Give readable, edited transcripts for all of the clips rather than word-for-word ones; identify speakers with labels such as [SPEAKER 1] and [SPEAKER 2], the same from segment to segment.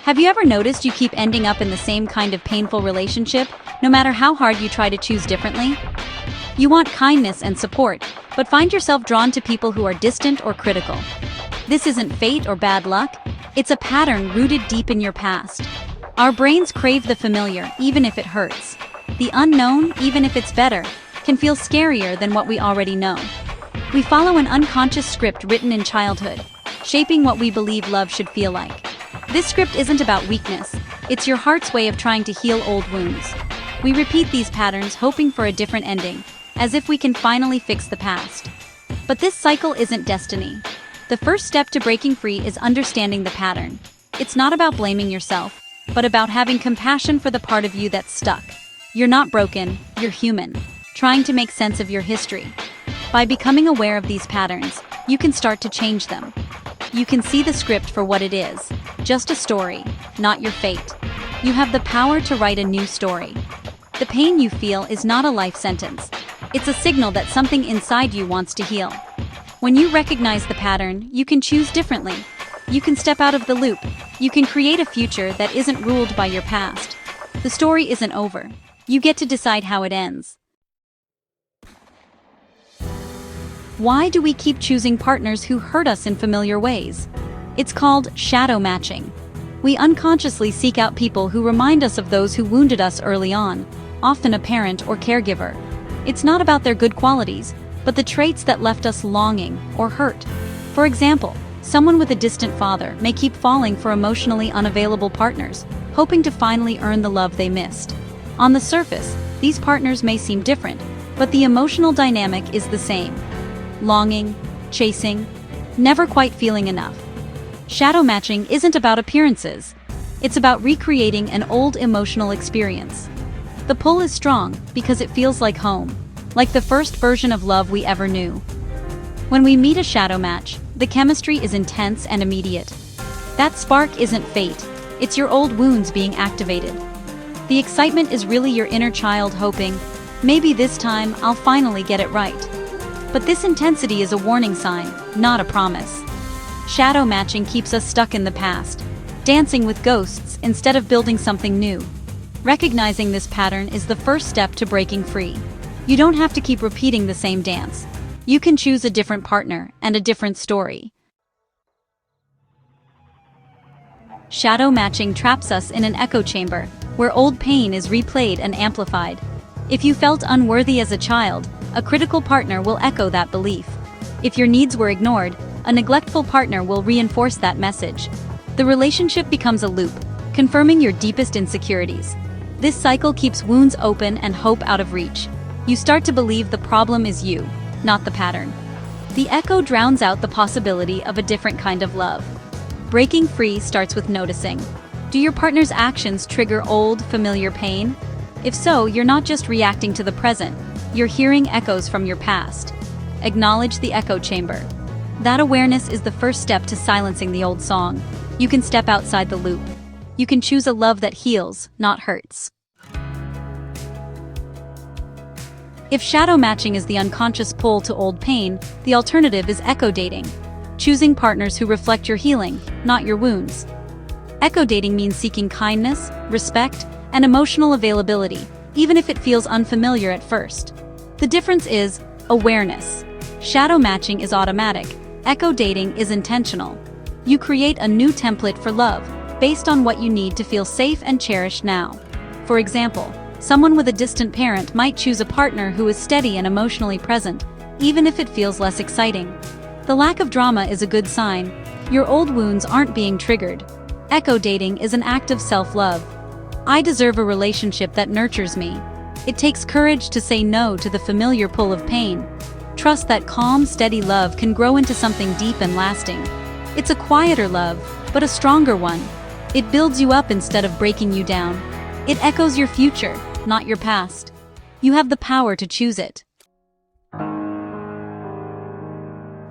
[SPEAKER 1] Have you ever noticed you keep ending up in the same kind of painful relationship, no matter how hard you try to choose differently? You want kindness and support, but find yourself drawn to people who are distant or critical. This isn't fate or bad luck, it's a pattern rooted deep in your past. Our brains crave the familiar, even if it hurts. The unknown, even if it's better, can feel scarier than what we already know. We follow an unconscious script written in childhood, shaping what we believe love should feel like. This script isn't about weakness, it's your heart's way of trying to heal old wounds. We repeat these patterns hoping for a different ending, as if we can finally fix the past. But this cycle isn't destiny. The first step to breaking free is understanding the pattern. It's not about blaming yourself, but about having compassion for the part of you that's stuck. You're not broken, you're human, trying to make sense of your history. By becoming aware of these patterns, you can start to change them. You can see the script for what it is, just a story, not your fate. You have the power to write a new story. The pain you feel is not a life sentence. It's a signal that something inside you wants to heal. When you recognize the pattern, you can choose differently. You can step out of the loop. You can create a future that isn't ruled by your past. The story isn't over. You get to decide how it ends. Why do we keep choosing partners who hurt us in familiar ways? It's called shadow matching. We unconsciously seek out people who remind us of those who wounded us early on, often a parent or caregiver. It's not about their good qualities, but the traits that left us longing or hurt. For example, someone with a distant father may keep falling for emotionally unavailable partners, hoping to finally earn the love they missed. On the surface, these partners may seem different, but the emotional dynamic is the same. Longing, chasing, never quite feeling enough. Shadow matching isn't about appearances. It's about recreating an old emotional experience. The pull is strong because it feels like home, like the first version of love we ever knew. When we meet a shadow match, the chemistry is intense and immediate. That spark isn't fate, it's your old wounds being activated. The excitement is really your inner child hoping, maybe this time I'll finally get it right. But this intensity is a warning sign, not a promise. Shadow matching keeps us stuck in the past, dancing with ghosts instead of building something new. Recognizing this pattern is the first step to breaking free. You don't have to keep repeating the same dance. You can choose a different partner and a different story. Shadow matching traps us in an echo chamber, where old pain is replayed and amplified. If you felt unworthy as a child, a critical partner will echo that belief. If your needs were ignored, a neglectful partner will reinforce that message. The relationship becomes a loop, confirming your deepest insecurities. This cycle keeps wounds open and hope out of reach. You start to believe the problem is you, not the pattern. The echo drowns out the possibility of a different kind of love. Breaking free starts with noticing. Do your partner's actions trigger old, familiar pain? If so, you're not just reacting to the present, you're hearing echoes from your past. Acknowledge the echo chamber. That awareness is the first step to silencing the old song. You can step outside the loop. You can choose a love that heals, not hurts. If shadow matching is the unconscious pull to old pain, the alternative is echo dating. Choosing partners who reflect your healing, not your wounds. Echo dating means seeking kindness, respect, and emotional availability, even if it feels unfamiliar at first. The difference is awareness. Shadow matching is automatic. Echo dating is intentional. You create a new template for love, based on what you need to feel safe and cherished now. For example, someone with a distant parent might choose a partner who is steady and emotionally present, even if it feels less exciting. The lack of drama is a good sign. Your old wounds aren't being triggered. Echo dating is an act of self-love. I deserve a relationship that nurtures me. It takes courage to say no to the familiar pull of pain. Trust that calm, steady love can grow into something deep and lasting. It's a quieter love, but a stronger one. It builds you up instead of breaking you down. It echoes your future, not your past. You have the power to choose it.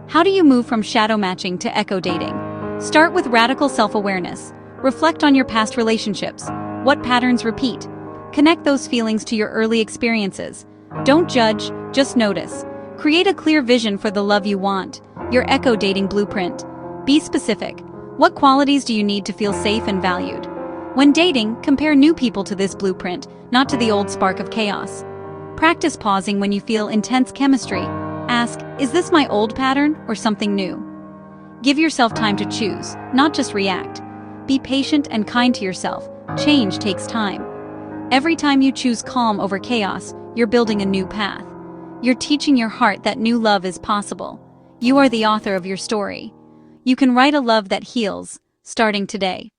[SPEAKER 1] How do you move from shadow matching to echo dating? Start with radical self-awareness. Reflect on your past relationships. What patterns repeat? Connect those feelings to your early experiences. Don't judge, just notice. Create a clear vision for the love you want, your echo dating blueprint. Be specific. What qualities do you need to feel safe and valued? When dating, compare new people to this blueprint, not to the old spark of chaos. Practice pausing when you feel intense chemistry. Ask, is this my old pattern or something new? Give yourself time to choose, not just react. Be patient and kind to yourself. Change takes time. Every time you choose calm over chaos, you're building a new path. You're teaching your heart that new love is possible. You are the author of your story. You can write a love that heals, starting today.